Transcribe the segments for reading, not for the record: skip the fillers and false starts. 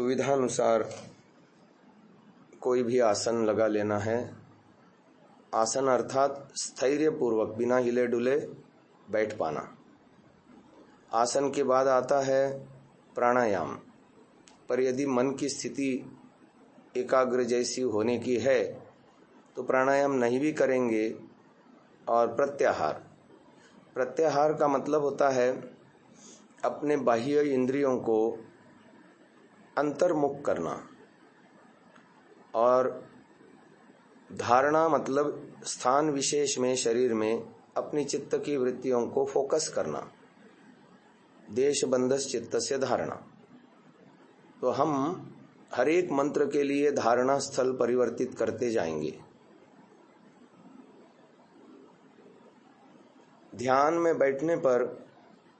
सुविधानुसार कोई भी आसन लगा लेना है। आसन अर्थात स्थैर्य पूर्वक बिना हिले डुले बैठ पाना। आसन के बाद आता है प्राणायाम। पर यदि मन की स्थिति एकाग्र जैसी होने की है तो प्राणायाम नहीं भी करेंगे। और प्रत्याहार, प्रत्याहार का मतलब होता है अपने बाह्य इंद्रियों को अंतर्मुख करना। और धारणा मतलब स्थान विशेष में शरीर में अपनी चित्त की वृत्तियों को फोकस करना। देश बंधस चित्त से धारणा। तो हम हर एक मंत्र के लिए धारणा स्थल परिवर्तित करते जाएंगे। ध्यान में बैठने पर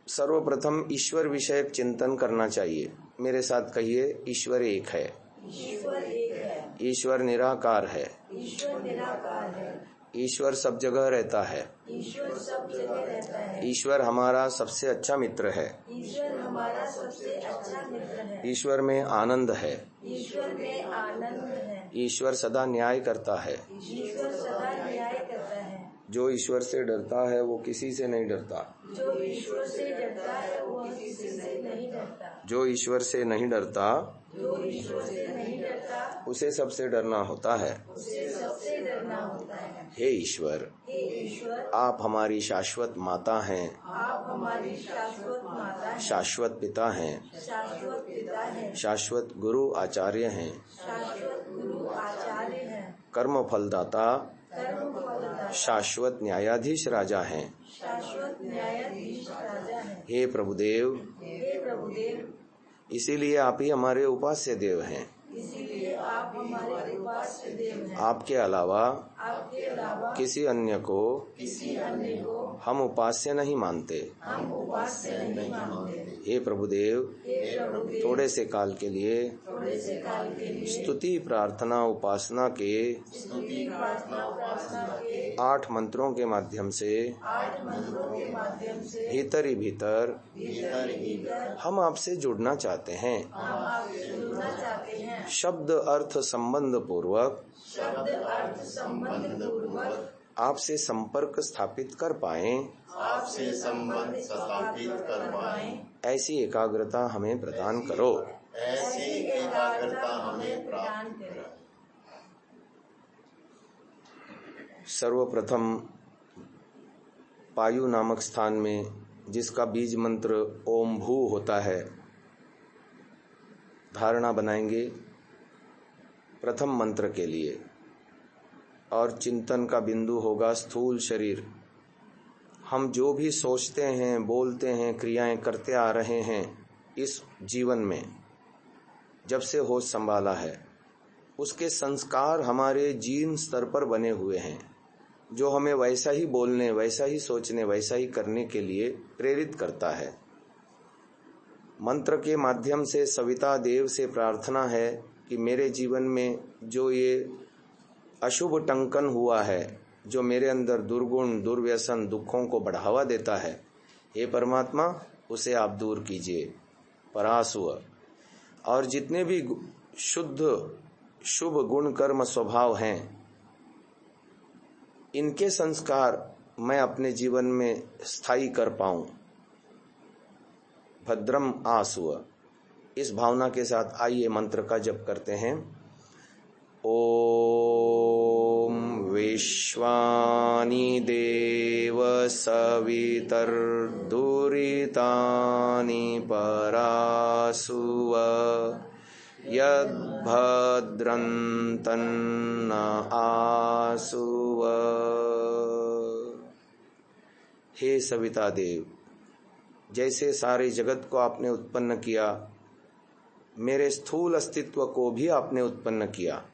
सर्वप्रथम ईश्वर विषयक चिंतन करना चाहिए। मेरे साथ कहिए, ईश्वर एक है। ईश्वर एक है। ईश्वर निराकार है। ईश्वर निराकार है। ईश्वर सब जगह रहता है। ईश्वर सब जगह रहता है। ईश्वर हमारा सबसे अच्छा मित्र है। ईश्वर हमारा सबसे अच्छा मित्र है। ईश्वर में आनंद है। ईश्वर में आनंद है। ईश्वर सदा न्याय करता है। ईश्वर सदा न्याय करता है। जो ईश्वर से डरता है वो किसी से नहीं डरता। जो ईश्वर से डरता है वह किसी से नहीं डरता। जो ईश्वर से नहीं डरता जो ईश्वर से नहीं डरता उसे सबसे डरना होता है। उसे सबसे डरना होता है। हे ईश्वर, हे ईश्वर, आप हमारी शाश्वत माता हैं। आप हमारी शाश्वत माता हैं। शाश्वत पिता हैं। शाश्वत पिता हैं। शाश्वत गुरु आचार्य हैं। शाश्वत गुरु आचार्य हैं। कर्म फलदाता कर्म फलदाता शाश्वत न्यायाधीश राजा हैं। शाश्वत न्यायाधीश राजा हैं। हे प्रभुदेव, हे प्रभुदेव, इसीलिए आप ही हमारे उपास्य देव हैं। इसीलिए आप हमारे उपास्य देव हैं। आपके अलावा आपके अलावा किसी अन्य को हम उपास्य नहीं मानते। हम उपास्य नहीं मानते। हे प्रभुदेव, हे प्रभुदेव, थोड़े से काल के लिए थोड़े से काल के लिए स्तुति प्रार्थना उपासना के 8 मंत्रों के माध्यम से 8 मंत्रों के माध्यम से भीतर ही भीतर हम आपसे जुड़ना चाहते हैं। हम आपसे जुड़ना चाहते हैं। शब्द अर्थ संबंध पूर्वक शब्द अर्थ संबंध पूर्वक आपसे संपर्क स्थापित कर पाएं। आपसे संबंध स्थापित कर पाएं। ऐसी एकाग्रता हमें प्रदान करो। ऐसी एकाग्रता हमें प्रदान करें। सर्वप्रथम पायु नामक स्थान में, जिसका बीज मंत्र ओम भू होता है, धारणा बनाएंगे प्रथम मंत्र के लिए। और चिंतन का बिंदु होगा स्थूल शरीर। हम जो भी सोचते हैं, बोलते हैं, क्रियाएं करते आ रहे हैं इस जीवन में, जब से होश संभाला है, उसके संस्कार हमारे जीन स्तर पर बने हुए हैं, जो हमें वैसा ही बोलने, वैसा ही सोचने, वैसा ही करने के लिए प्रेरित करता है। मंत्र के माध्यम से सविता देव से प्रार्थना है कि मेरे जीवन में जो ये अशुभ टंकन हुआ है, जो मेरे अंदर दुर्गुण, दुर्व्यसन, दुखों को बढ़ावा देता है, हे परमात्मा उसे आप दूर कीजिए। परासुव। और जितने भी शुद्ध शुभ गुण कर्म स्वभाव हैं, इनके संस्कार मैं अपने जीवन में स्थायी कर पाऊं। भद्रम आसुव। इस भावना के साथ आइए मंत्र का जप करते हैं। ओम विश्वानि देव सवितर्दुरितानि परासुव यद्भद्रं तन्न आसुव। हे सविता देव, जैसे सारे जगत को आपने उत्पन्न किया, मेरे स्थूल अस्तित्व को भी आपने उत्पन्न किया।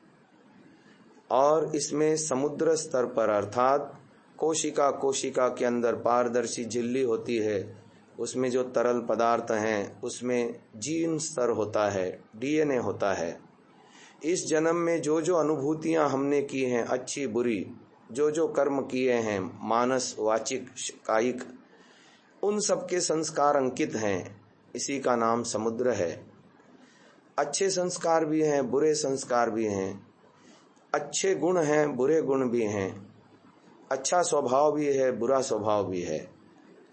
और इसमें समुद्र स्तर पर अर्थात कोशिका कोशिका के अंदर पारदर्शी झिल्ली होती है, उसमें जो तरल पदार्थ हैं, उसमें जीन स्तर होता है, डीएनए होता है। इस जन्म में जो जो अनुभूतियां हमने की हैं, अच्छी बुरी, जो जो कर्म किए हैं, मानस वाचिक कायिक, उन सब के संस्कार अंकित हैं। इसी का नाम समुद्र है। अच्छे संस्कार भी हैं, बुरे संस्कार भी हैं, अच्छे गुण हैं, बुरे गुण भी हैं, अच्छा स्वभाव भी है, बुरा स्वभाव भी है।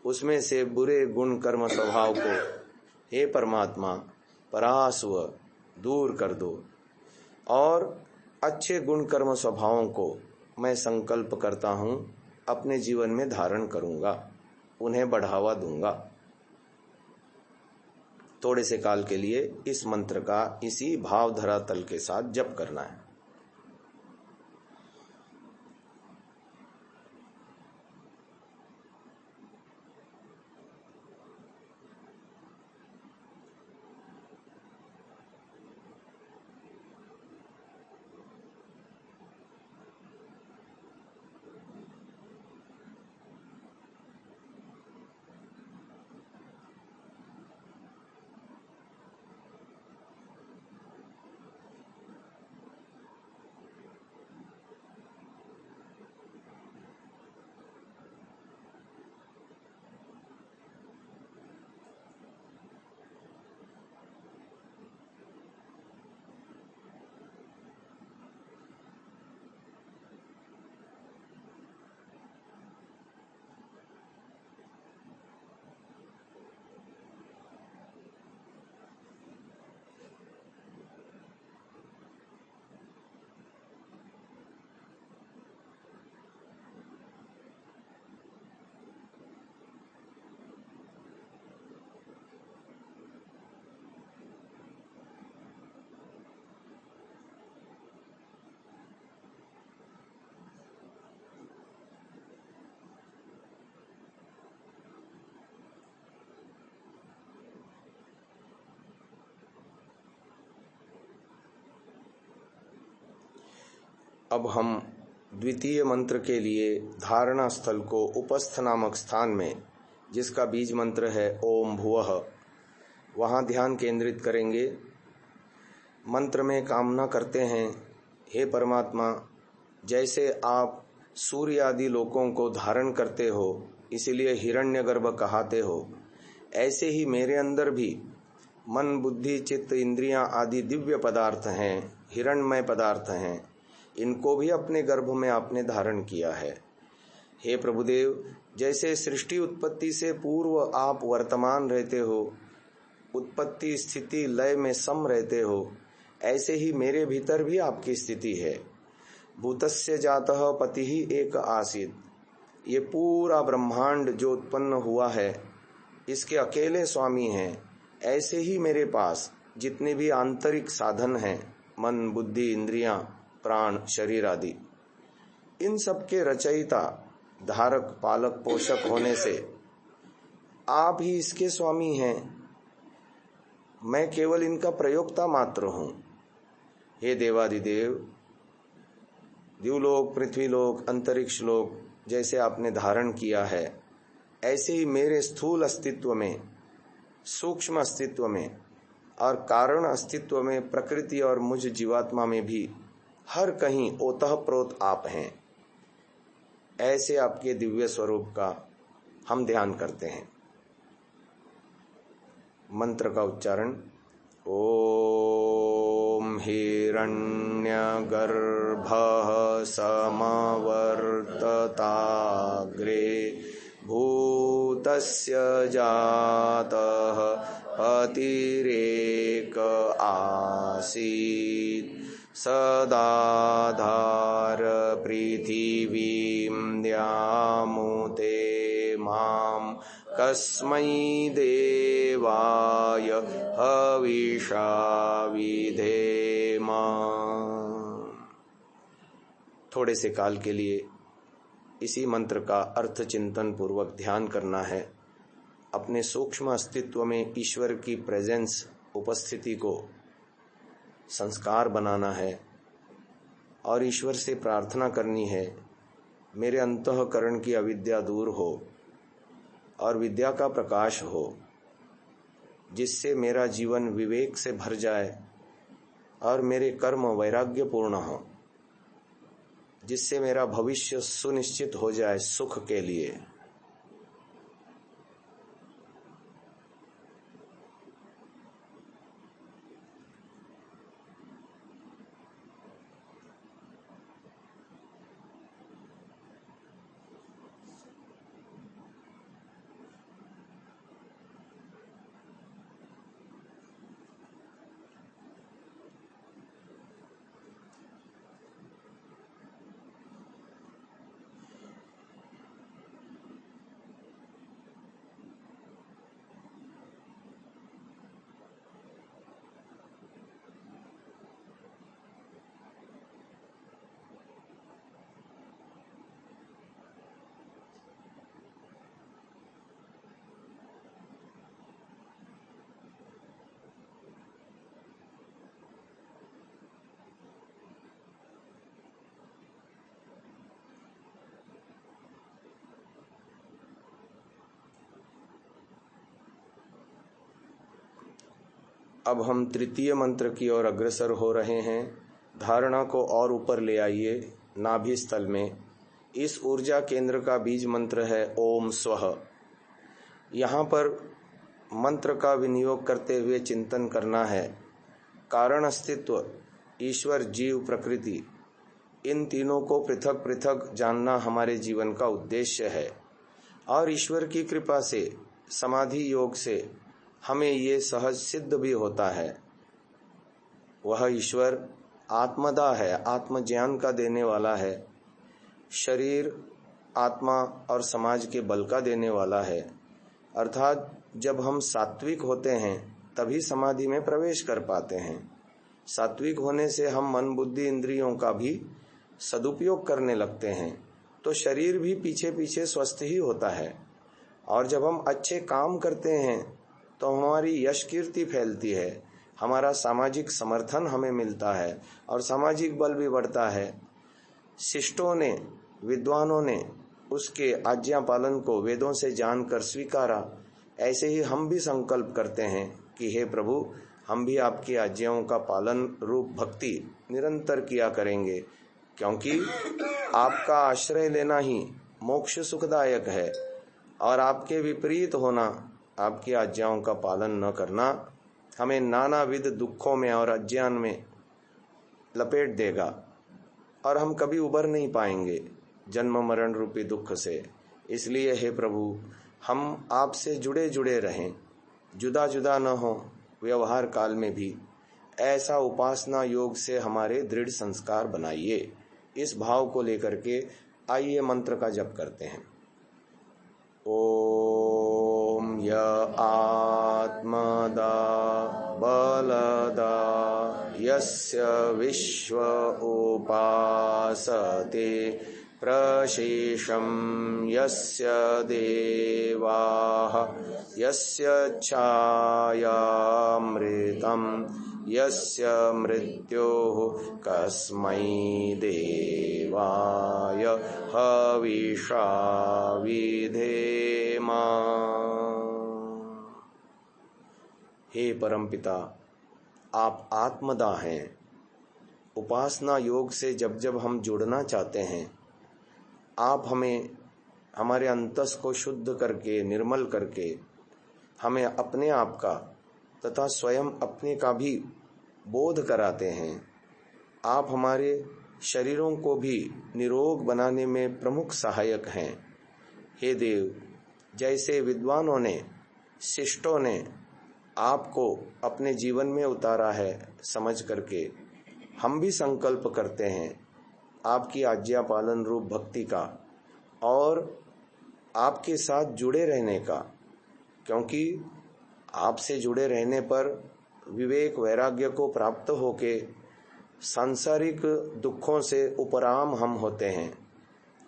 उसमें से बुरे गुण कर्म स्वभाव को हे परमात्मा परास्व दूर कर दो, और अच्छे गुण कर्म स्वभावों को मैं संकल्प करता हूँ अपने जीवन में धारण करूँगा, उन्हें बढ़ावा दूंगा। थोड़े से काल के लिए इस मंत्र का इसी भाव धरातल के साथ जप करना है। अब हम द्वितीय मंत्र के लिए धारणा स्थल को उपस्थ नामक स्थान में, जिसका बीज मंत्र है ओम भुवः, वहाँ ध्यान केंद्रित करेंगे। मंत्र में कामना करते हैं, हे परमात्मा, जैसे आप सूर्य आदि लोकों को धारण करते हो, इसीलिए हिरण्यगर्भ कहाते हो, ऐसे ही मेरे अंदर भी मन बुद्धि चित्त इंद्रियां आदि दिव्य पदार्थ हैं, हिरण्मय पदार्थ हैं, इनको भी अपने गर्भ में आपने धारण किया है। हे प्रभुदेव, जैसे सृष्टि उत्पत्ति से पूर्व आप वर्तमान रहते हो, उत्पत्ति स्थिति लय में सम रहते हो, ऐसे ही मेरे भीतर भी आपकी स्थिति है। भूतस्य जातः पति ही एक आसीत, ये पूरा ब्रह्मांड जो उत्पन्न हुआ है इसके अकेले स्वामी हैं। ऐसे ही मेरे पास जितने भी आंतरिक साधन हैं, मन बुद्धि इंद्रियां प्राण शरीर आदि, इन सब के रचयिता धारक पालक पोषक होने से आप ही इसके स्वामी हैं, मैं केवल इनका प्रयोक्ता मात्र हूँ। हे देवादिदेव, द्युलोक पृथ्वीलोक अंतरिक्ष लोक जैसे आपने धारण किया है, ऐसे ही मेरे स्थूल अस्तित्व में, सूक्ष्म अस्तित्व में और कारण अस्तित्व में, प्रकृति और मुझ जीवात्मा में भी हर कहीं ओतप्रोत आप हैं। ऐसे आपके दिव्य स्वरूप का हम ध्यान करते हैं। मंत्र का उच्चारण ओम हिरण्यगर्भः समवर्तताग्रे भूतस्य जातः पतिरेक आसीत् सदाधार पृथिवीं द्यामुते मां कस्मै देवाय हविषा विधेम। थोड़े से काल के लिए इसी मंत्र का अर्थ चिंतन पूर्वक ध्यान करना है। अपने सूक्ष्म अस्तित्व में ईश्वर की प्रेजेंस, उपस्थिति को संस्कार बनाना है और ईश्वर से प्रार्थना करनी है, मेरे अंतःकरण की अविद्या दूर हो और विद्या का प्रकाश हो, जिससे मेरा जीवन विवेक से भर जाए और मेरे कर्म वैराग्यपूर्ण हो, जिससे मेरा भविष्य सुनिश्चित हो जाए सुख के लिए। अब हम तृतीय मंत्र की ओर अग्रसर हो रहे हैं। धारणा को और ऊपर ले आइए। नाभि स्थल में इस ऊर्जा केंद्र का बीज मंत्र है ओम स्वः। यहाँ पर मंत्र का विनियोग करते हुए चिंतन करना है। कारण अस्तित्व, ईश्वर, जीव, प्रकृति, इन तीनों को पृथक पृथक जानना हमारे जीवन का उद्देश्य है। और ईश्वर की कृपा से, समाधि योग से हमें ये सहज सिद्ध भी होता है। वह ईश्वर आत्मदा है, आत्मज्ञान का देने वाला है। शरीर, आत्मा और समाज के बल का देने वाला है। अर्थात जब हम सात्विक होते हैं तभी समाधि में प्रवेश कर पाते हैं। सात्विक होने से हम मन, बुद्धि, इंद्रियों का भी सदुपयोग करने लगते हैं, तो शरीर भी पीछे पीछे स्वस्थ ही होता है। और जब हम अच्छे काम करते हैं तो हमारी यश कीर्ति फैलती है, हमारा सामाजिक समर्थन हमें मिलता है और सामाजिक बल भी बढ़ता है। शिष्टों ने, विद्वानों ने उसके आज्ञा पालन को वेदों से जानकर स्वीकारा। ऐसे ही हम भी संकल्प करते हैं कि हे प्रभु, हम भी आपकी आज्ञाओं का पालन रूप भक्ति निरंतर किया करेंगे, क्योंकि आपका आश्रय लेना ही मोक्ष सुखदायक है और आपके विपरीत होना, आपकी आज्ञाओं का पालन न करना हमें नानाविध दुखों में और अज्ञान में लपेट देगा और हम कभी उबर नहीं पाएंगे जन्म मरण रूपी दुख से। इसलिए हे प्रभु, हम आपसे जुड़े जुड़े रहें, जुदा जुदा न हो व्यवहार काल में भी। ऐसा उपासना योग से हमारे दृढ़ संस्कार बनाइए। इस भाव को लेकर के आइए मंत्र का जप करते हैं। ओम य आत्मदा बलदा यस्य विश्व उपासते प्रशेषं यस्य देवाः यस्य छायामृतं यस्य मृत्युः कस्मै देवाय हविषा विधेम। हे परमपिता, आप आत्मदा हैं। उपासना योग से जब जब हम जुड़ना चाहते हैं, आप हमें हमारे अंतस को शुद्ध करके, निर्मल करके, हमें अपने आप का तथा स्वयं अपने का भी बोध कराते हैं। आप हमारे शरीरों को भी निरोग बनाने में प्रमुख सहायक हैं। हे देव, जैसे विद्वानों ने, शिष्टों ने आपको अपने जीवन में उतारा है समझ करके, हम भी संकल्प करते हैं आपकी आज्ञा पालन रूप भक्ति का और आपके साथ जुड़े रहने का, क्योंकि आपसे जुड़े रहने पर विवेक वैराग्य को प्राप्त होके सांसारिक दुखों से उपराम हम होते हैं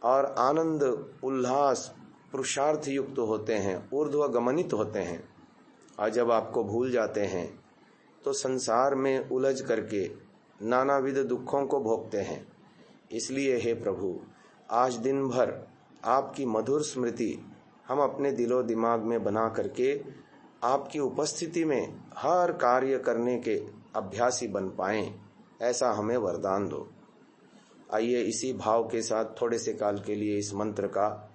और आनंद, उल्लास, पुरुषार्थ युक्त होते हैं, ऊर्ध्वगमनित होते हैं। और जब आपको भूल जाते हैं तो संसार में उलझ करके नानाविध दुखों को भोगते हैं। इसलिए हे प्रभु, आज दिन भर आपकी मधुर स्मृति हम अपने दिलो दिमाग में बना करके आपकी उपस्थिति में हर कार्य करने के अभ्यासी बन पाएं, ऐसा हमें वरदान दो। आइए इसी भाव के साथ थोड़े से काल के लिए इस मंत्र का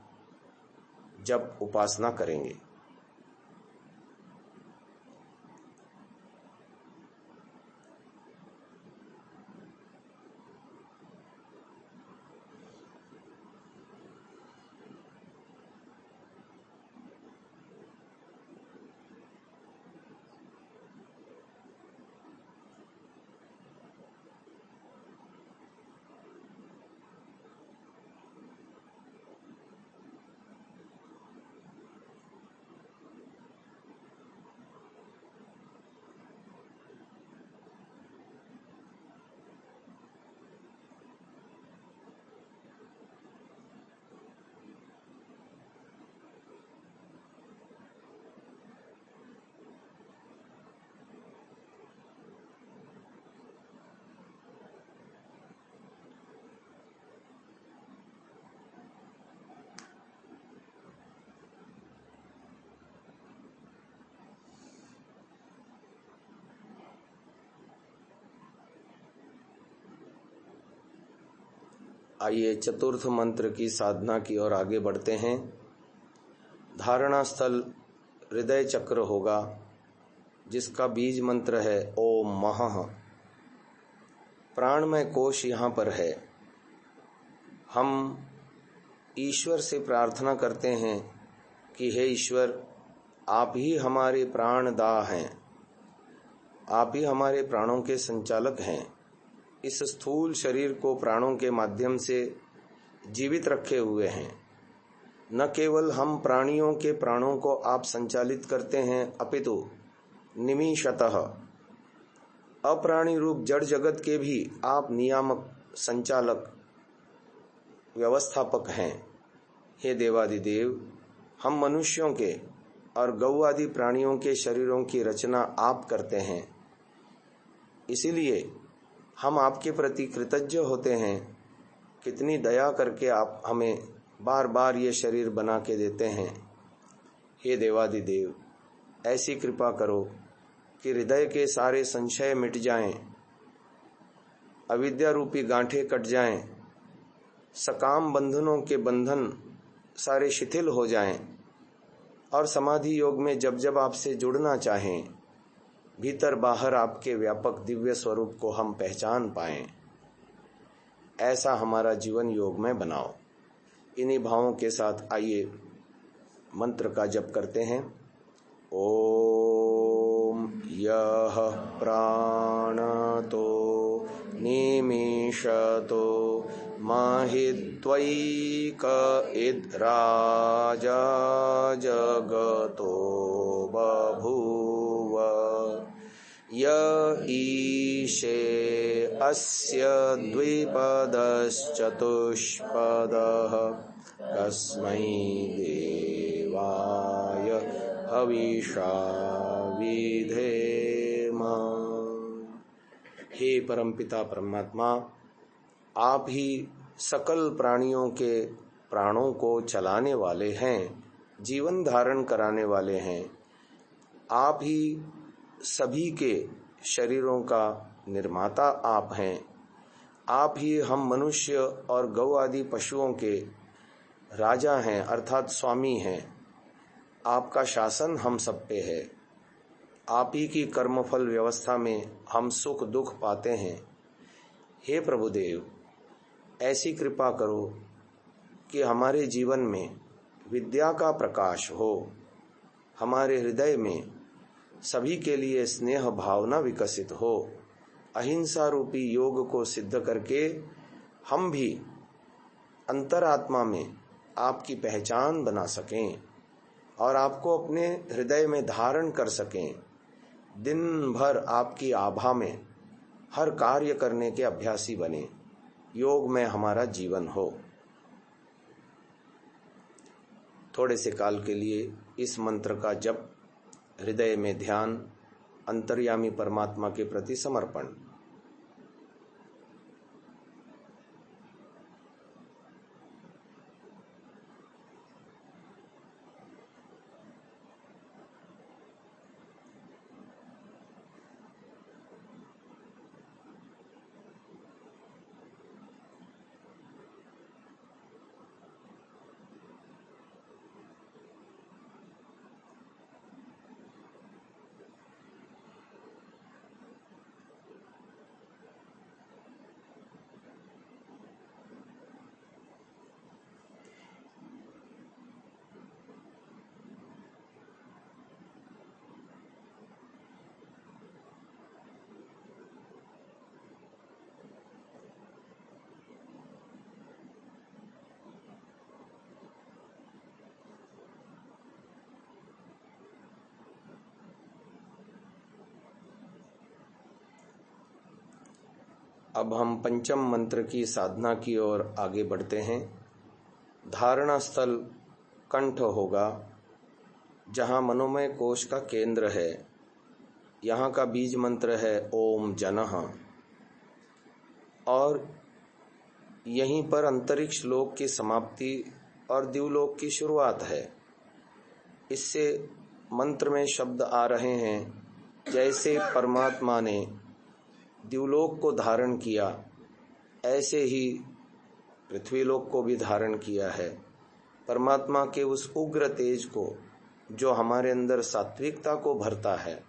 जप उपासना करेंगे। आइए चतुर्थ मंत्र की साधना की ओर आगे बढ़ते हैं। धारणा स्थल हृदय चक्र होगा, जिसका बीज मंत्र है ओम महः। प्राणमय कोश यहाँ पर है। हम ईश्वर से प्रार्थना करते हैं कि हे ईश्वर, आप ही हमारे प्राणदाता हैं, आप ही हमारे प्राणों के संचालक हैं। इस स्थूल शरीर को प्राणों के माध्यम से जीवित रखे हुए हैं। न केवल हम प्राणियों के प्राणों को आप संचालित करते हैं, अपितु निमिषतः अप्राणी रूप जड़ जगत के भी आप नियामक, संचालक, व्यवस्थापक हैं। हे देवादिदेव, हम मनुष्यों के और गौ आदि प्राणियों के शरीरों की रचना आप करते हैं, इसीलिए हम आपके प्रति कृतज्ञ होते हैं। कितनी दया करके आप हमें बार बार ये शरीर बना के देते हैं। हे देवादिदेव, ऐसी कृपा करो कि हृदय के सारे संशय मिट जाएं, अविद्या रूपी गांठें कट जाएं, सकाम बंधनों के बंधन सारे शिथिल हो जाएं और समाधि योग में जब जब आपसे जुड़ना चाहें, भीतर बाहर आपके व्यापक दिव्य स्वरूप को हम पहचान पाएं। ऐसा हमारा जीवन योग में बनाओ। इन्हीं भावों के साथ आइए मंत्र का जप करते हैं। ओम यह प्राणतो निमिषतो महित्वैक इद्राजा जगतो बभूव य ईशे अस्य द्विपदश्चतुष्पदः कस्मै देवाय हविषा विधेम। हे परमपिता परमात्मा, आप ही सकल प्राणियों के प्राणों को चलाने वाले हैं, जीवन धारण कराने वाले हैं। आप ही सभी के शरीरों का निर्माता आप हैं। आप ही हम मनुष्य और गौ आदि पशुओं के राजा हैं, अर्थात स्वामी हैं। आपका शासन हम सब पे है। आप ही की कर्मफल व्यवस्था में हम सुख दुख पाते हैं। हे प्रभुदेव, ऐसी कृपा करो कि हमारे जीवन में विद्या का प्रकाश हो, हमारे हृदय में सभी के लिए स्नेह भावना विकसित हो, अहिंसा रूपी योग को सिद्ध करके हम भी अंतरात्मा में आपकी पहचान बना सकें और आपको अपने हृदय में धारण कर सकें। दिन भर आपकी आभा में हर कार्य करने के अभ्यासी बने, योग में हमारा जीवन हो। थोड़े से काल के लिए इस मंत्र का जप, हृदय में ध्यान, अंतर्यामी परमात्मा के प्रति समर्पण। अब हम पंचम मंत्र की साधना की ओर आगे बढ़ते हैं। धारणा स्थल कंठ होगा, जहाँ मनोमय कोश का केंद्र है। यहाँ का बीज मंत्र है ओम जनः, और यहीं पर अंतरिक्ष लोक की समाप्ति और दिवलोक की शुरुआत है। इससे मंत्र में शब्द आ रहे हैं, जैसे परमात्मा ने दिवलोक को धारण किया, ऐसे ही पृथ्वी लोक को भी धारण किया है। परमात्मा के उस उग्र तेज को जो हमारे अंदर सात्विकता को भरता है,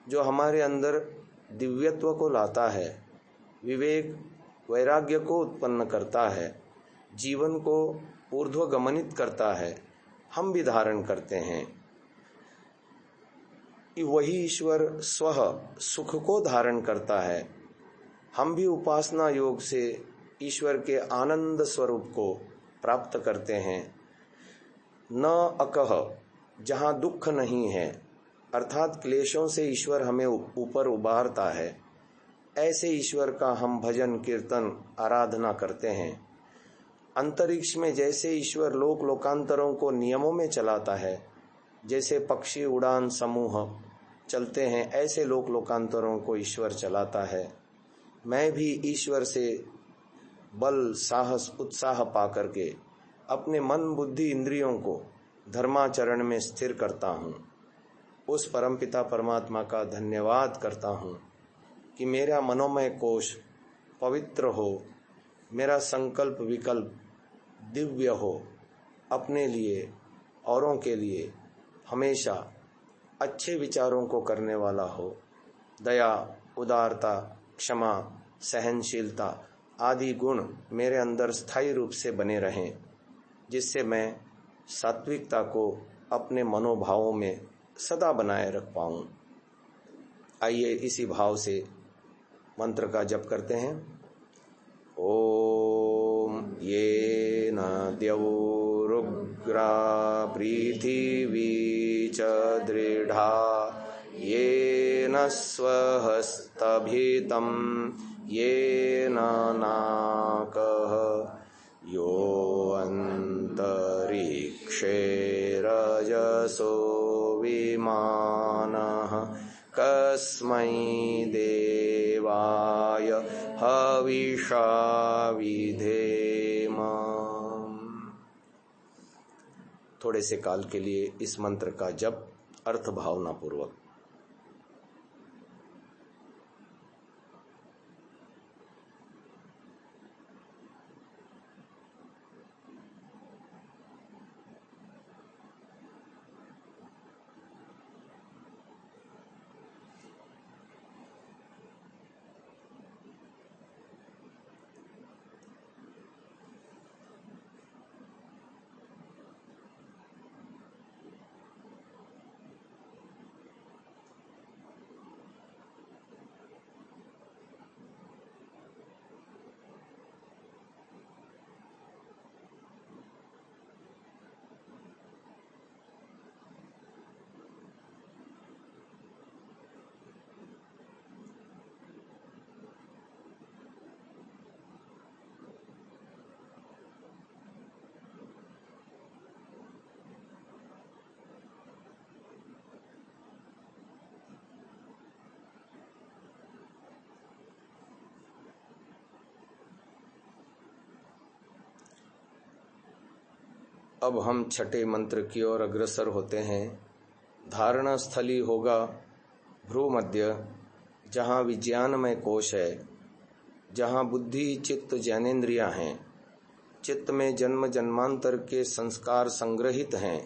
जो हमारे अंदर दिव्यत्व को लाता है, विवेक वैराग्य को उत्पन्न करता है, जीवन को ऊर्ध्वगमनित करता है, हम भी धारण करते हैं। वही ईश्वर स्वः सुख को धारण करता है। हम भी उपासना योग से ईश्वर के आनंद स्वरूप को प्राप्त करते हैं। न अकह, जहाँ दुख नहीं है, अर्थात क्लेशों से ईश्वर हमें ऊपर उबारता है, ऐसे ईश्वर का हम भजन कीर्तन आराधना करते हैं। अंतरिक्ष में जैसे ईश्वर लोक लोकांतरों को नियमों में चलाता है, जैसे पक्षी उड़ान समूह चलते हैं, ऐसे लोक लोकांतरों को ईश्वर चलाता है। मैं भी ईश्वर से बल साहस उत्साह पाकर के अपने मन बुद्धि इंद्रियों को धर्माचरण में स्थिर करता हूँ। उस परमपिता परमात्मा का धन्यवाद करता हूँ कि मेरा मनोमय कोश पवित्र हो, मेरा संकल्प विकल्प दिव्य हो, अपने लिए औरों के लिए हमेशा अच्छे विचारों को करने वाला हो, दया उदारता क्षमा सहनशीलता आदि गुण मेरे अंदर स्थायी रूप से बने रहें, जिससे मैं सात्विकता को अपने मनोभावों में सदा बनाए रख पाऊं। आइए इसी भाव से मंत्र का जप करते हैं। ओम ये न द्यौरुग्रा पृथिवी च दृढ़ा ये न स्वहस्तभितं ये न नाकः यो अन्तरिक्षे रजसो विमानः कस्मै देवाय हविषा विधेम। थोड़े से काल के लिए इस मंत्र का जप अर्थ भावना पूर्वक। अब हम छठे मंत्र की ओर अग्रसर होते हैं। धारणा स्थली होगा भ्रूमध्य, जहाँ विज्ञानमय कोश है, जहाँ बुद्धि चित्त ज्ञानेन्द्रियाँ हैं। चित्त में जन्म जन्मांतर के संस्कार संग्रहित हैं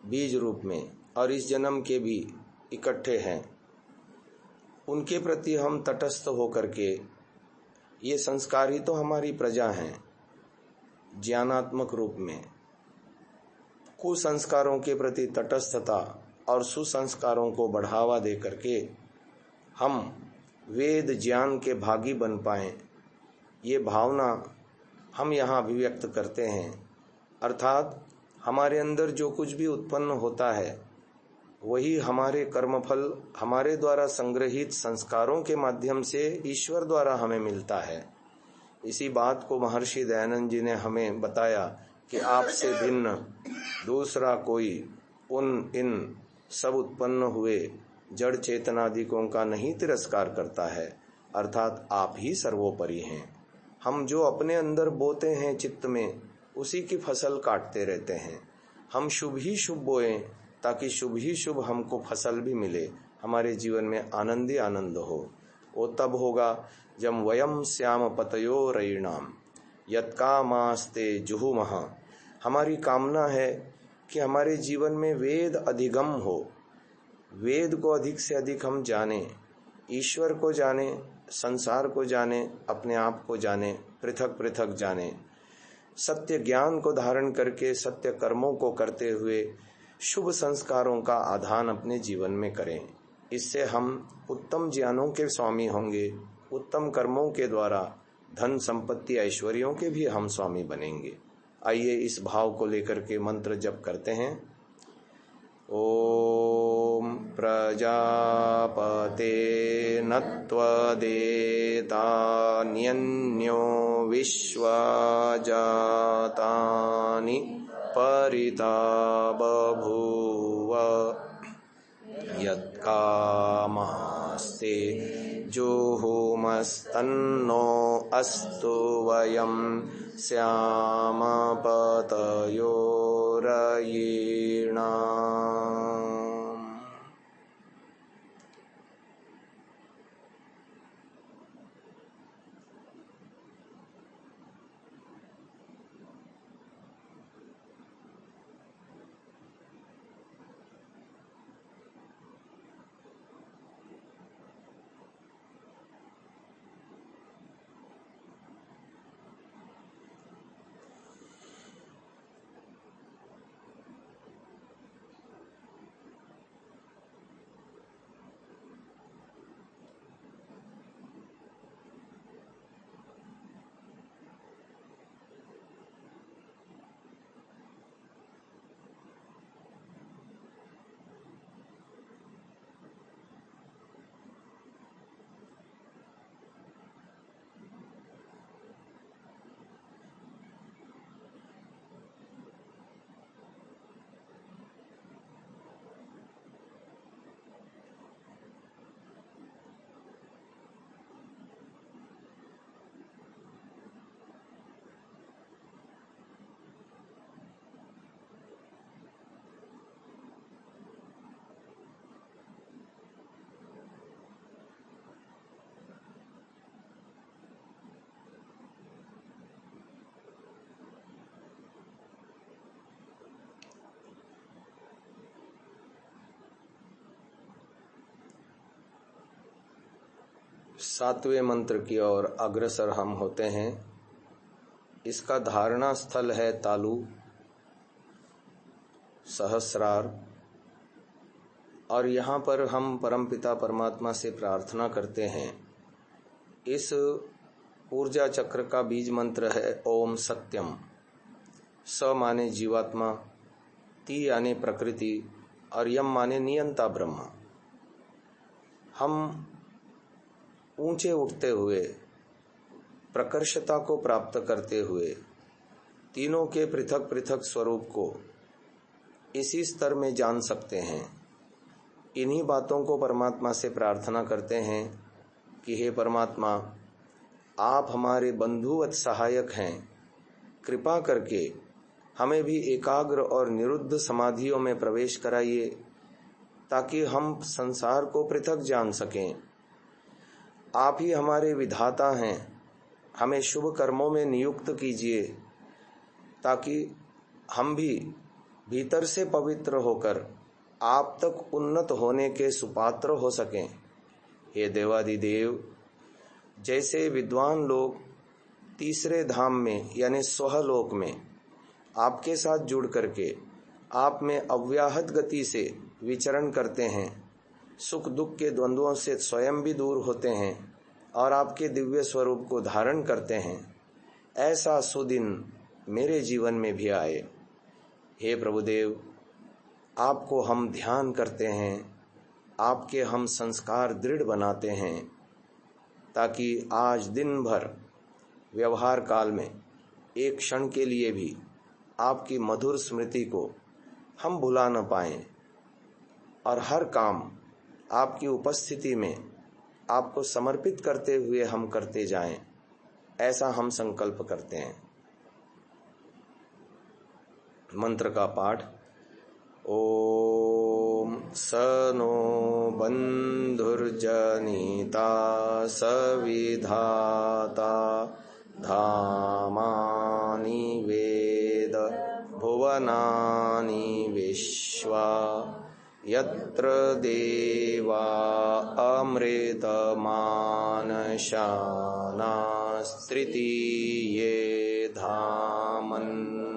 बीज रूप में, और इस जन्म के भी इकट्ठे हैं। उनके प्रति हम तटस्थ होकर के, ये संस्कार ही तो हमारी प्रजा हैं, ज्ञानात्मक रूप में कुसंस्कारों के प्रति तटस्थता और सुसंस्कारों को बढ़ावा दे करके हम वेद ज्ञान के भागी बन पाएं, ये भावना हम यहाँ अभिव्यक्त करते हैं। अर्थात हमारे अंदर जो कुछ भी उत्पन्न होता है वही हमारे कर्मफल, हमारे द्वारा संग्रहित संस्कारों के माध्यम से ईश्वर द्वारा हमें मिलता है। इसी बात को महर्षि दयानंद जी ने हमें बताया कि आपसे भिन्न दूसरा कोई इन सब उत्पन्न हुए जड़ चेतनादिकों का नहीं तिरस्कार करता है, अर्थात आप ही सर्वोपरि हैं। हम जो अपने अंदर बोते हैं चित्त में, उसी की फसल काटते रहते हैं। हम शुभ ही शुभ बोएं ताकि शुभ ही शुभ हमको फसल भी मिले, हमारे जीवन में आनंद ही आनंद हो। वो तब होगा जब वयम श्याम पतयो रयिणाम, यत्कामास्ते जुहुमः। हमारी कामना है कि हमारे जीवन में वेद अधिगम हो, वेद को अधिक से अधिक हम जानें, ईश्वर को जानें, संसार को जानें, अपने आप को जानें, पृथक पृथक जानें, सत्य ज्ञान को धारण करके सत्य कर्मों को करते हुए शुभ संस्कारों का आधान अपने जीवन में करें। इससे हम उत्तम ज्ञानों के स्वामी होंगे, उत्तम कर्मों के द्वारा धन संपत्ति ऐश्वर्यों के भी हम स्वामी बनेंगे। आइए इस भाव को लेकर के मंत्र जप करते हैं। ओम प्रजापते नत्वदेतान्यन्यो विश्वजातानि परिता बभूव यत्कामास्ते जुहुमस्तन्नो अस्तु वयं स्याम पतयोरयीणाम्। सातवें मंत्र की ओर अग्रसर हम होते हैं। इसका धारणा स्थल है तालु, सहस्रार, और यहाँ पर हम परमपिता परमात्मा से प्रार्थना करते हैं। इस ऊर्जा चक्र का बीज मंत्र है ओम सत्यम। स माने जीवात्मा, ती यानी प्रकृति, और यम माने नियंता ब्रह्म। हम ऊंचे उठते हुए, प्रकर्षता को प्राप्त करते हुए, तीनों के पृथक पृथक स्वरूप को इसी स्तर में जान सकते हैं। इन्हीं बातों को परमात्मा से प्रार्थना करते हैं कि हे परमात्मा, आप हमारे बंधुवत सहायक हैं। कृपा करके हमें भी एकाग्र और निरुद्ध समाधियों में प्रवेश कराइए, ताकि हम संसार को पृथक जान सकें। आप ही हमारे विधाता हैं, हमें शुभ कर्मों में नियुक्त कीजिए, ताकि हम भी भीतर से पवित्र होकर आप तक उन्नत होने के सुपात्र हो सकें। हे देवादिदेव, जैसे विद्वान लोग तीसरे धाम में यानी स्वहलोक में आपके साथ जुड़ करके आप में अव्याहत गति से विचरण करते हैं, सुख दुख के द्वंद्वों से स्वयं भी दूर होते हैं और आपके दिव्य स्वरूप को धारण करते हैं, ऐसा सुदिन मेरे जीवन में भी आए। हे प्रभुदेव, आपको हम ध्यान करते हैं, आपके हम संस्कार दृढ़ बनाते हैं, ताकि आज दिन भर व्यवहार काल में एक क्षण के लिए भी आपकी मधुर स्मृति को हम भुला न पाएं, और हर काम आपकी उपस्थिति में आपको समर्पित करते हुए हम करते जाएं, ऐसा हम संकल्प करते हैं। मंत्र का पाठ। ओम स नो बंधुर्जनिता सविधाता धामानि वेद भुवनानि विश्वा यत्र देवा अमृतमानशानास्तृतीये धामन्नद्यैरयन्त।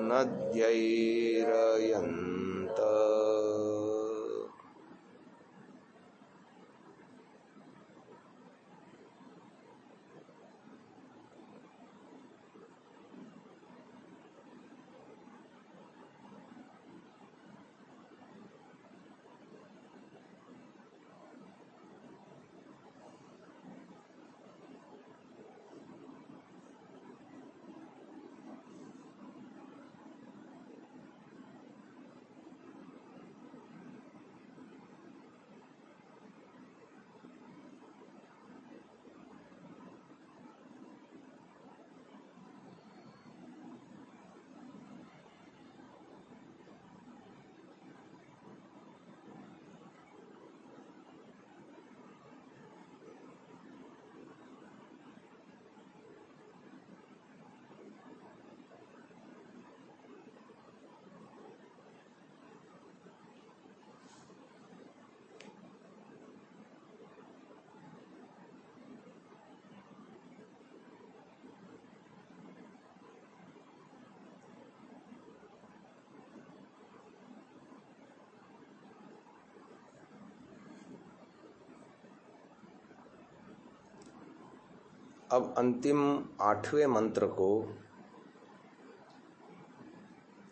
अब अंतिम 8वें मंत्र को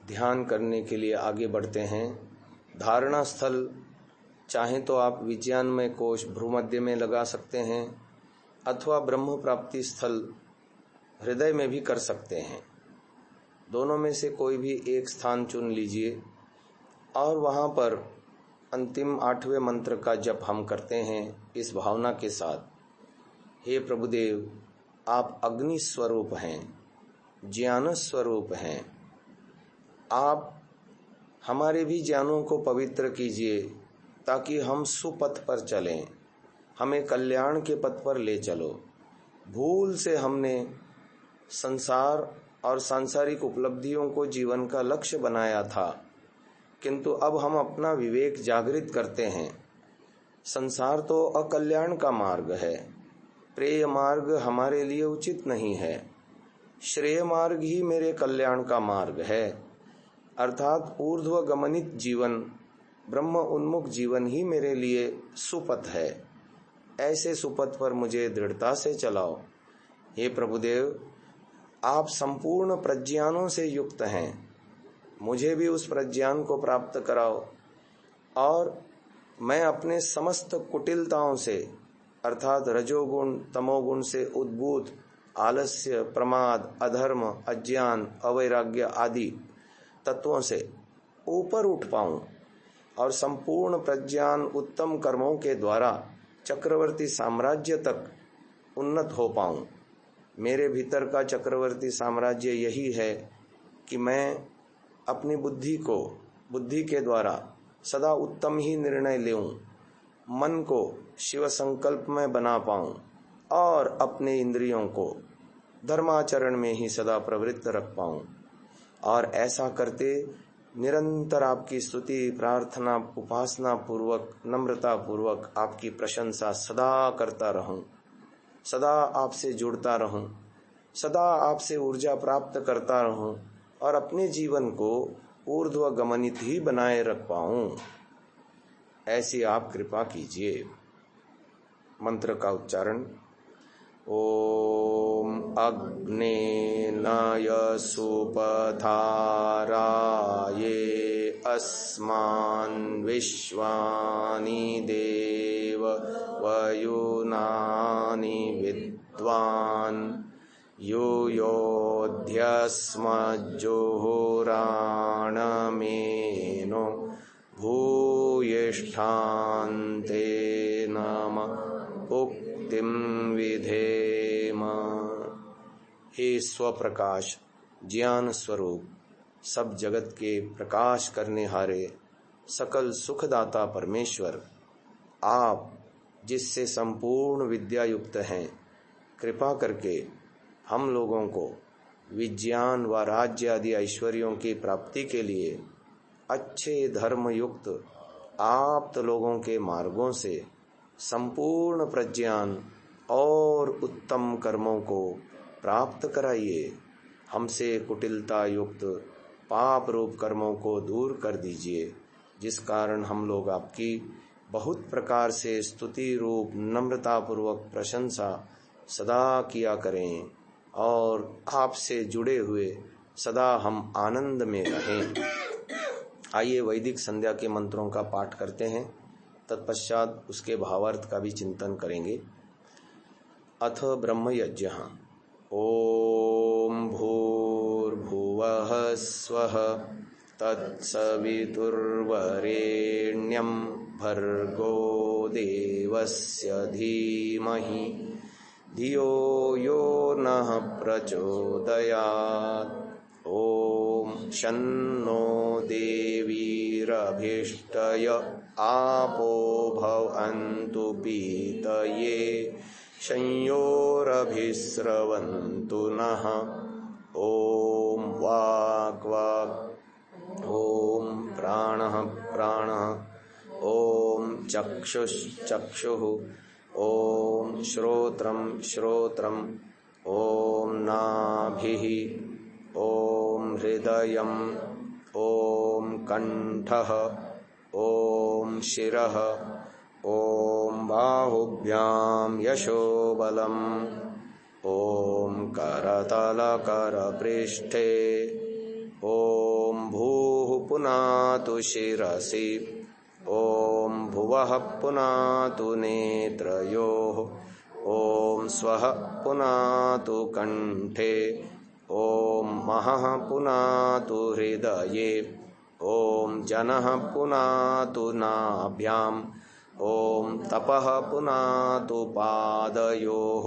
ध्यान करने के लिए आगे बढ़ते हैं। धारणा स्थल चाहे तो आप विज्ञानमय कोश भ्रूमध्य में लगा सकते हैं अथवा ब्रह्म प्राप्ति स्थल हृदय में भी कर सकते हैं। दोनों में से कोई भी एक स्थान चुन लीजिए और वहाँ पर अंतिम 8वें मंत्र का जप हम करते हैं इस भावना के साथ, हे प्रभुदेव, आप अग्नि स्वरूप हैं, ज्ञान स्वरूप हैं। आप हमारे भी ज्ञानों को पवित्र कीजिए ताकि हम सुपथ पर चलें, हमें कल्याण के पथ पर ले चलो। भूल से हमने संसार और सांसारिक उपलब्धियों को जीवन का लक्ष्य बनाया था, किंतु अब हम अपना विवेक जागृत करते हैं। संसार तो अकल्याण का मार्ग है, प्रेय मार्ग हमारे लिए उचित नहीं है। श्रेय मार्ग ही मेरे कल्याण का मार्ग है, अर्थात ऊर्ध्व गमनित जीवन, ब्रह्म उन्मुख जीवन ही मेरे लिए सुपथ है। ऐसे सुपथ पर मुझे दृढ़ता से चलाओ। हे प्रभुदेव, आप संपूर्ण प्रज्ञानों से युक्त हैं, मुझे भी उस प्रज्ञान को प्राप्त कराओ और मैं अपने समस्त कुटिलताओं से अर्थात रजोगुण तमोगुण से उद्भूत आलस्य, प्रमाद, अधर्म, अज्ञान, अवैराग्य आदि तत्वों से ऊपर उठ पाऊं और संपूर्ण प्रज्ञान उत्तम कर्मों के द्वारा चक्रवर्ती साम्राज्य तक उन्नत हो पाऊं। मेरे भीतर का चक्रवर्ती साम्राज्य यही है कि मैं अपनी बुद्धि के द्वारा सदा उत्तम ही निर्णय लेऊं, मन को शिव संकल्प में बना पाऊं और अपने इंद्रियों को धर्माचरण में ही सदा प्रवृत्त रख पाऊं और ऐसा करते निरंतर आपकी स्तुति, प्रार्थना, उपासना पूर्वक, नम्रता पूर्वक आपकी प्रशंसा सदा करता रहूं, सदा आपसे जुड़ता रहूं, सदा आपसे ऊर्जा प्राप्त करता रहूं और अपने जीवन को ऊर्ध्व गमनित ही बनाए रख पाऊं। ऐसी आप कृपा कीजिए। मंत्र का उच्चारण। ओम अग्नेनाय सुपथाराये अस्मान् विश्वानि देव वयुनानि विद्वान् यूयोध्यस्मज्जुहुराणमेनो भूयिष्ठान्ते नम उक्तिं विधेम। हे स्वप्रकाश, ज्ञान स्वरूप, सब जगत के प्रकाश करने हारे, सकल सुखदाता परमेश्वर, आप जिससे संपूर्ण विद्या युक्त हैं, कृपा करके हम लोगों को विज्ञान व राज्य आदि ऐश्वर्यों की प्राप्ति के लिए अच्छे धर्मयुक्त आप्त लोगों के मार्गों से संपूर्ण प्रज्ञान और उत्तम कर्मों को प्राप्त कराइए। हमसे कुटिलता युक्त पाप रूप कर्मों को दूर कर दीजिए, जिस कारण हम लोग आपकी बहुत प्रकार से स्तुति रूप नम्रता पूर्वक प्रशंसा सदा किया करें और आपसे जुड़े हुए सदा हम आनंद में रहें। आइए वैदिक संध्या के मंत्रों का पाठ करते हैं, तत्पश्चात उसके भावार्थ का भी चिंतन करेंगे। अथ ब्रह्मयज्ञः। ओम भूर्भुवः स्वः तत्सवितुर्वरेण्यं भर्गो देवस्य धीमहि धियो यो नः प्रचोदयात्। ओम शन्नो देवीरभिष्टय आपो भवन्तु पीतये संयोरभिस्रवन्तु नः। ओम वाक् ओम प्राणः प्राणः ओम चक्षुश्चक्षुः ओम श्रोत्रं श्रोत्रम् ओम नाभिः ओम हृदयम् ओम कंठः ओम शिरः ओम बाहुभ्यां यशोबलम् ओम करतलकरपृष्ठे ओम भूः पुनातु शिरसि ओम भुवः पुनातु नेत्रयोः ओम स्वः पुनातु कंठे ओम महः पुनातु हृदये ओम जनः पुनातु नाभ्याम् ओम तपः पुनातु पादयोः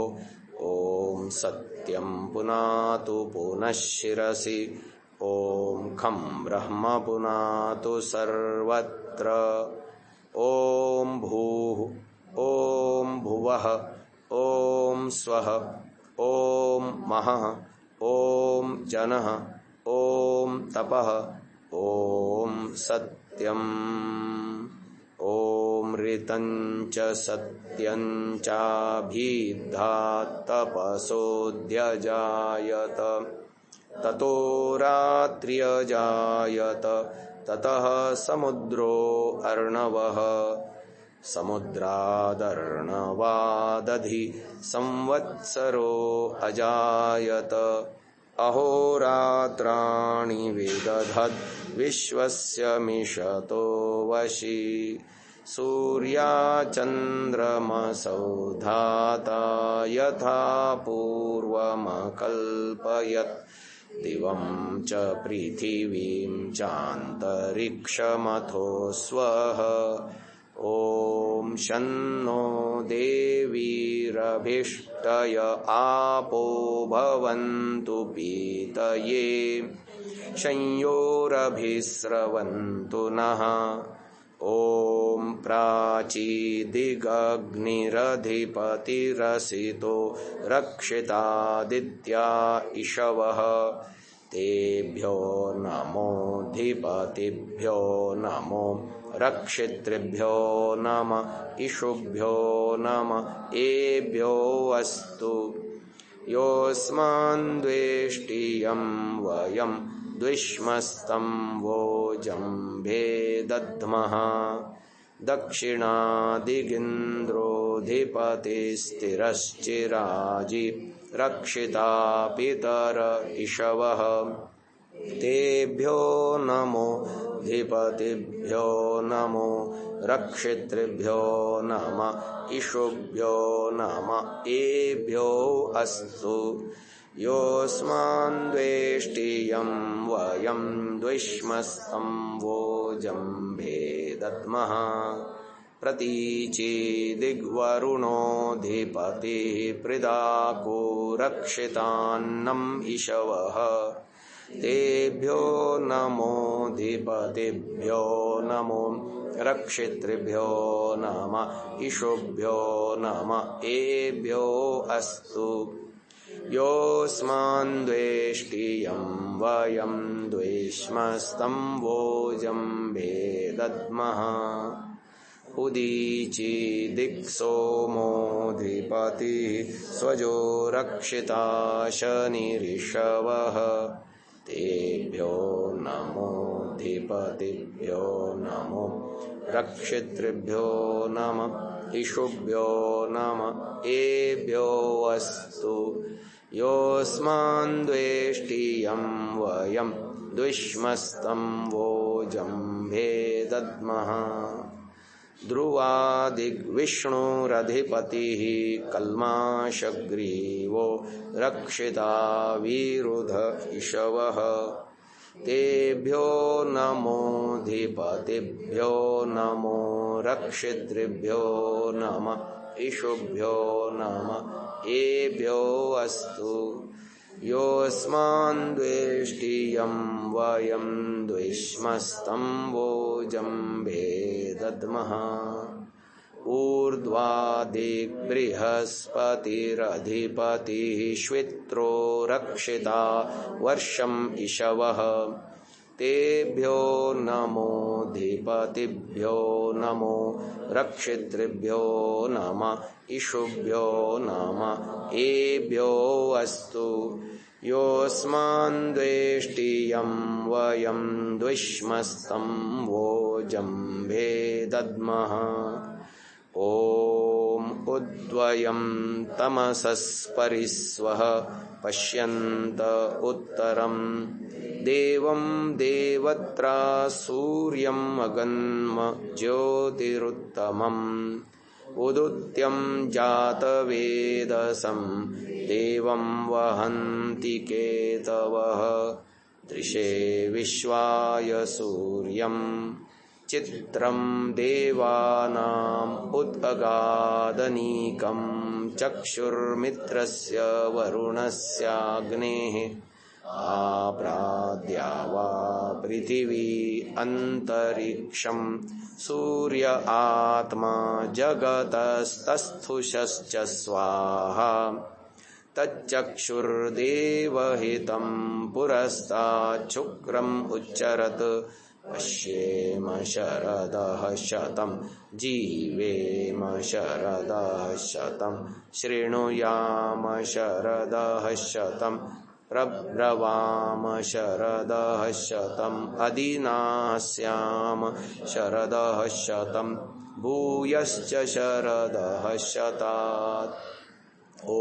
ओम सत्यं पुनातु पुनः शिरसि ओम खं ब्रह्म पुनातु सर्वत्र। ओम भूः ओम भुवः ओम स्वः ओम महः ओम जनः ओम तपः ओम सत्यम् ओम ऋतं च सत्यं चाभिद्धात् तपसोऽध्यजायत ततो रात्र्यजायत ततः समुद्रो अर्णवः समुद्रादर्णवादधि संवत्सरो अजायत अहोरात्राणि विदधद् विश्वस्य मिषतो वशी सूर्याचन्द्रमसौ धाता यथा पूर्वमकल्पयत् दिवं च पृथिवीं चान्तरिक्षमथो स्वः। ओम शन्नो देवीरभिष्टय आपो भवन्तु पीतये संयोरभिस्रवन्तु नः। ओम प्राचीदिगग्निरधिपतिरसितो रक्षितादित्या इषवः तेभ्यो नमोऽधिपतिभ्यो नमो रक्षितृभ्यो नम इषुभ्यो नम एभ्यो अस्तु। योऽस्मान् द्वेष्टियं वयं द्विष्मस्तं वोजम्भे दद्मः। दक्षिणादिगिन्द्रोऽधिपतिस्थिरश्चिराजि रक्षिता पितर इषवः तेभ्यो नमो धिपतिभ्यो नमो रक्षितृभ्यो नम इषुभ्यो नम एभ्यो अस्तु। योऽस्मान् द्वेष्टियं वयं द्विष्मस्तं वोजम्भे दद्मः। प्रतीचीदिग्वरुणोऽधिपतिः पृदाको रक्षितान्नम् इषवः तेभ्यो नमोऽधिपतिभ्यो नमो रक्षितृभ्यो नम इषुभ्यो नम एभ्यो अस्तु। योऽस्मान् द्वेष्टि यं वयं द्वेष्मस्तं वोजं भेदद्मः उदीची दिक्सोमोऽधिपतिः स्वजो रक्षिता शनिरिषवः तेभ्यो नमोऽधिपतिभ्यो नमो रक्षितृभ्यो नमः इषुभ्यो नमः एभ्यो अस्तु योऽस्मान् द्वेष्टि यं वयं द्विष्मस्तं वोजं भेदद्मः ध्रुवादिग्विष्णुरधिपतिः कल्माषग्रीवो रक्षिता विरुध इषवः तेभ्यो नमोऽधिपतिभ्यो नमो रक्षितृभ्यो नमः इषुभ्यो नमः एभ्यो अस्तु योऽस्मान् द्वेष्टि यं वयं द्विष्मस्तं वोजं भेदद्मः ऊर्ध्वादिक्बृहस्पतिरधिपतिः श्वित्रो रक्षिता वर्षम् इषवः तेभ्यो नमोऽधिपतिभ्यो नमो रक्षितृभ्यो नमः इषुभ्यो नमः एभ्यो अस्तु योऽस्मान् द्वेष्टि यं वयं द्विष्मस्तं वोजं भेदद्मः ॐ उद्वयं तमसस्परिस्वः पश्यन्त उत्तरं देवं देवत्रा सूर्यम् अगन्म ज्योतिरुत्तमम् उदुत्यं जातवेदसं देवं वहन्ति केतवः दृशे विश्वाय सूर्यं चित्रं देवानाम् उदगादनीकं चक्षुर्मित्रस्य वरुणस्याग्नेः आप्राद्यावा पृथिवी अन्तरिक्षं सूर्य आत्मा जगतस्तस्थुषश्च स्वाहा तच्चक्षुर्देवहितं पुरस्ताच्छुक्रम् उच्चरत् पश्येम शरदः शतं जीवेम शरदः शतं शृणुयाम शरदः शतं प्रब्रवाम शरदः शतम् अधिनास्याम शरदः शतं भूयश्च शरदः शतात् ॐ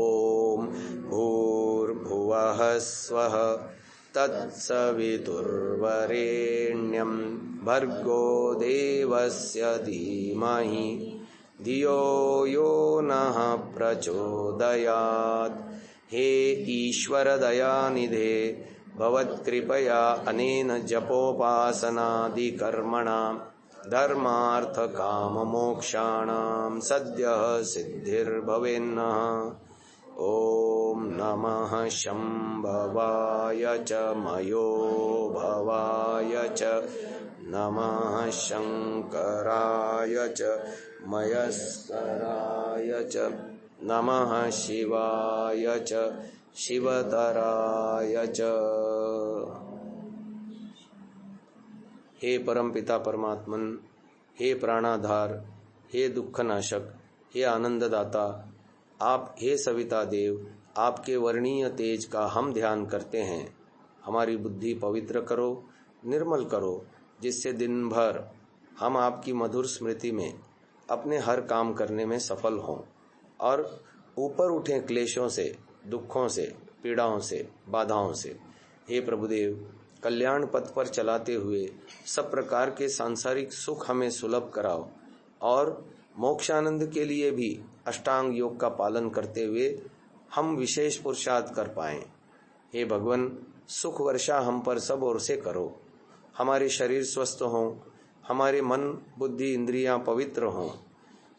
भूर्भुवः स्वः तत्सवितुर्वरेण्यं भर्गो देवस्य धीमहि धियो यो नः प्रचोदयात् हे ईश्वर दयानिधे भवत्कृपया अनेन जपोपासनादिकर्मणां धर्मार्थकाममोक्षाणां सद्यः सिद्धिर्भवेन्नः ॐ नमः शम्भवाय च मयो भवाय च नमः शङ्कराय च मयस्कराय च नमः शिवाय च शिवतराय च। हे परमपिता परमात्मन, हे प्राणाधार, हे दुखनाशक, हे आनंददाता, आप हे सविता देव, आपके वर्णीय तेज का हम ध्यान करते हैं। हमारी बुद्धि पवित्र करो, निर्मल करो, जिससे दिन भर हम आपकी मधुर स्मृति में अपने हर काम करने में सफल हों और ऊपर उठें क्लेशों से, दुखों से, पीड़ाओं से, बाधाओं से। हे प्रभुदेव, कल्याण पथ पर चलाते हुए सब प्रकार के सांसारिक सुख हमें सुलभ कराओ और मोक्षानंद के लिए भी अष्टांग योग का पालन करते हुए हम विशेष पुरुषार्थ कर पाएं। हे भगवान, सुख वर्षा हम पर सब ओर से करो। हमारे शरीर स्वस्थ हों, हमारे मन बुद्धि इंद्रियां पवित्र हों।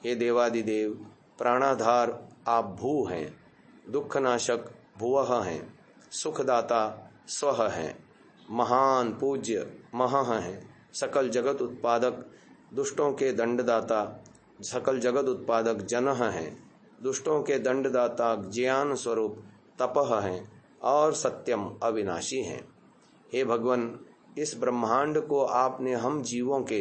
हे देवादिदेव, प्राणाधार आप भू हैं, दुखनाशक भुवः हैं, सुखदाता स्वः हैं, महान पूज्य महः हैं, सकल जगत उत्पादक दुष्टों के दंडदाता सकल जगत उत्पादक जनः हैं, दुष्टों के दंडदाता ज्ञान स्वरूप तपः हैं और सत्यम अविनाशी हैं। हे भगवान, इस ब्रह्मांड को आपने हम जीवों के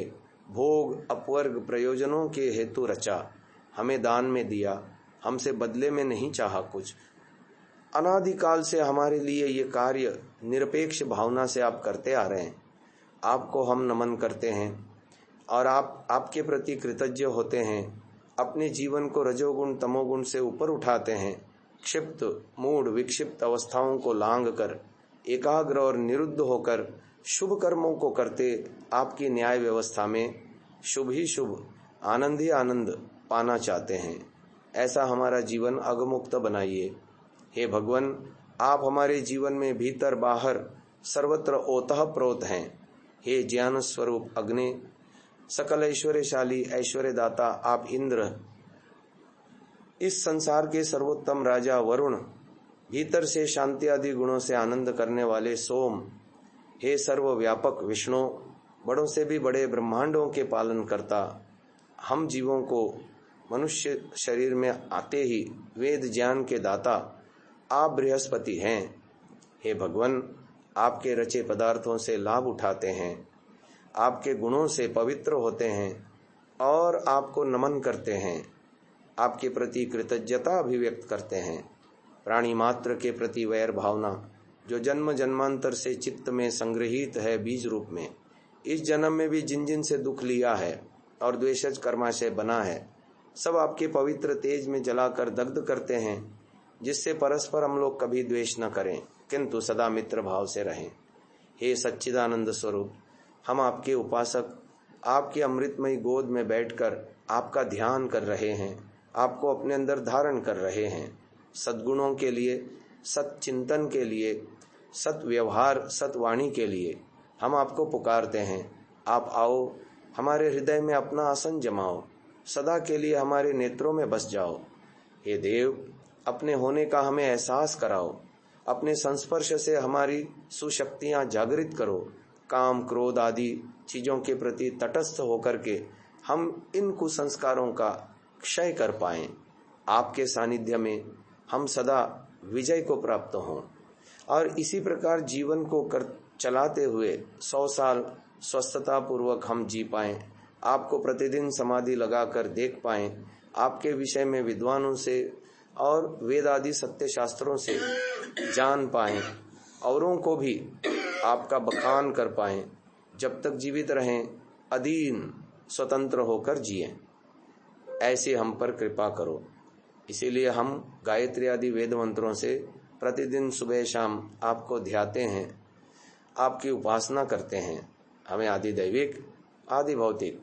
भोग अपवर्ग प्रयोजनों के हेतु रचा, हमें दान में दिया, हमसे बदले में नहीं चाहा कुछ। अनादिकाल से हमारे लिए ये कार्य निरपेक्ष भावना से आप करते आ रहे हैं। आपको हम नमन करते हैं और आपके प्रति कृतज्ञ होते हैं। अपने जीवन को रजोगुण तमोगुण से ऊपर उठाते हैं। क्षिप्त मूढ़ विक्षिप्त अवस्थाओं को लांग कर एकाग्र और निरुद्ध होकर शुभ कर्मों को करते आपकी न्याय व्यवस्था में शुभ ही शुभ, आनंद ही आनंद पाना चाहते हैं। ऐसा हमारा जीवन अगमुक्त बनाइए। हे भगवान, आप हमारे जीवन में भीतर बाहर सर्वत्र ओतः प्रोत हैं। हे ज्ञान स्वरूप अग्नि, सकल ऐश्वर्यशाली ऐश्वर्यदाता आप इंद्र, इस संसार के सर्वोत्तम राजा वरुण, भीतर से शांति आदि गुणों से आनंद करने वाले सोम, हे सर्वव्यापक विष्णु, बड़ों से भी बड़े ब्रह्मांडों के पालन करता, हम जीवों को मनुष्य शरीर में आते ही वेद ज्ञान के दाता आप बृहस्पति हैं। हे भगवान, आपके रचे पदार्थों से लाभ उठाते हैं, आपके गुणों से पवित्र होते हैं और आपको नमन करते हैं, आपके प्रति कृतज्ञता अभिव्यक्त करते हैं। प्राणी मात्र के प्रति वैर भावना जो जन्म जन्मांतर से चित्त में संग्रहित है बीज रूप में, इस जन्म में भी जिन जिन से दुख लिया है और द्वेषज कर्माशय बना है, सब आपके पवित्र तेज में जलाकर दग्ध करते हैं, जिससे परस्पर हम लोग कभी द्वेष न करें किंतु सदा मित्र भाव से रहें। हे सच्चिदानंद स्वरूप, हम आपके उपासक आपके अमृतमयी गोद में बैठकर आपका ध्यान कर रहे हैं, आपको अपने अंदर धारण कर रहे हैं। सद्गुणों के लिए, सत्चिंतन के लिए, सत व्यवहार सतवाणी के लिए हम आपको पुकारते हैं। आप आओ, हमारे हृदय में अपना आसन जमाओ, सदा के लिए हमारे नेत्रों में बस जाओ। हे देव, अपने होने का हमें एहसास कराओ, अपने संस्पर्श से हमारी सुशक्तियां जागृत करो। काम क्रोध आदि चीजों के प्रति तटस्थ होकर के हम इन कुसंस्कारों का क्षय कर पाएं। आपके सानिध्य में हम सदा विजय को प्राप्त हों और इसी प्रकार जीवन को चलाते हुए 100 साल स्वस्थता पूर्वक हम जी पाएं। आपको प्रतिदिन समाधि लगाकर देख पाएं, आपके विषय में विद्वानों से और वेद आदि सत्य शास्त्रों से जान पाएं, औरों को भी आपका बखान कर पाएं। जब तक जीवित रहें अधीन स्वतंत्र होकर जिएं, ऐसे हम पर कृपा करो। इसीलिए हम गायत्री आदि वेद मंत्रों से प्रतिदिन सुबह शाम आपको ध्याते हैं, आपकी उपासना करते हैं। हमें आदि दैविक आदि भौतिक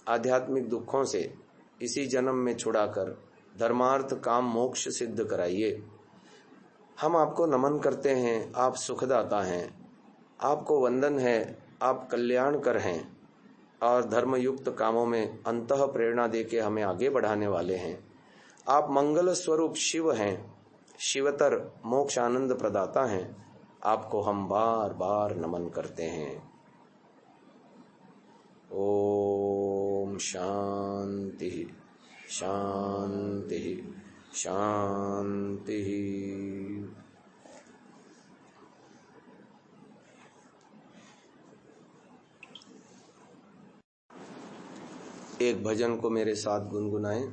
आध्यात्मिक दुखों से इसी जन्म में छुड़ाकर धर्मार्थ काम मोक्ष सिद्ध कराइए। हम आपको नमन करते हैं, आप सुखदाता हैं, आपको वंदन है, आप कल्याणकर हैं और धर्मयुक्त कामों में अंतः प्रेरणा देके हमें आगे बढ़ाने वाले हैं। आप मंगल स्वरूप शिव हैं, शिवतर मोक्ष आनंद प्रदाता हैं। आपको हम बार बार नमन करते हैं। ओम शांति शांति शांति। एक भजन को मेरे साथ गुनगुनाएं।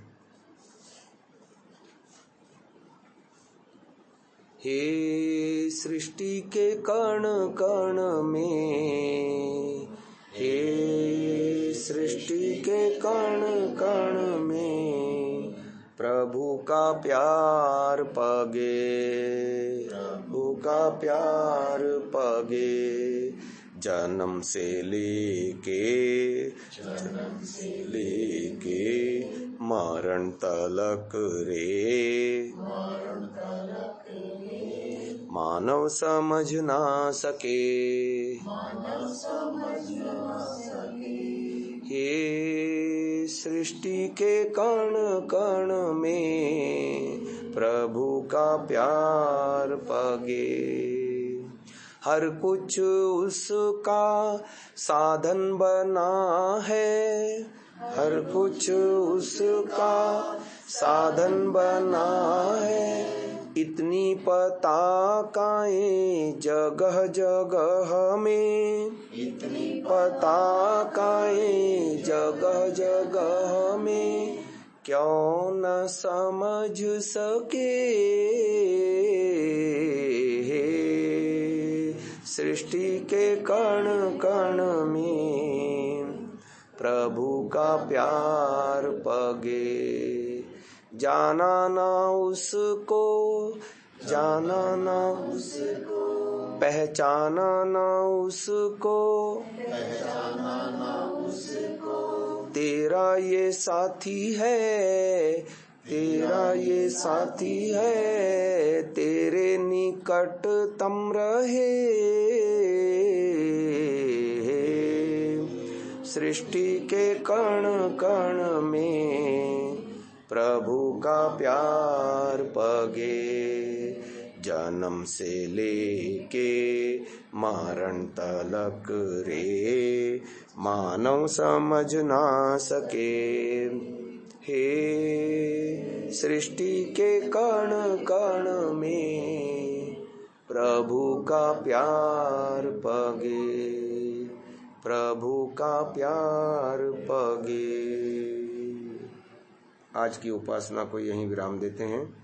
हे सृष्टि के कण कण में, हे सृष्टि के कण कण में प्रभु का प्यार पगे, प्रभु का प्यार पगे। जन्म से लेके मरण तलक रे, मानव समझ ना सके, हे सृष्टि के कण कण में प्रभु का प्यार पगे। हर कुछ उसका साधन बना है, हर कुछ उसका साधन बना है। इतनी पताकाएं जगह जगह में, इतनी पताकाएं जगह जगह में, क्यों न समझ सके सृष्टि के कण कण में प्रभु का प्यार पगे। जाना ना उसको, जाना ना उसको, पहचाना ना उसको, पहचाना न उसको। तेरा ये साथी है, तेरा ये साथी है, तेरे निकटतम रहे सृष्टि के कण कण में प्रभु का प्यार पगे। जन्म से लेके मरण तलक रे मानव समझ ना सके। हे सृष्टि के कण कण में प्रभु का प्यार पगे, प्रभु का प्यार पगे। आज की उपासना को यहीं विराम देते हैं।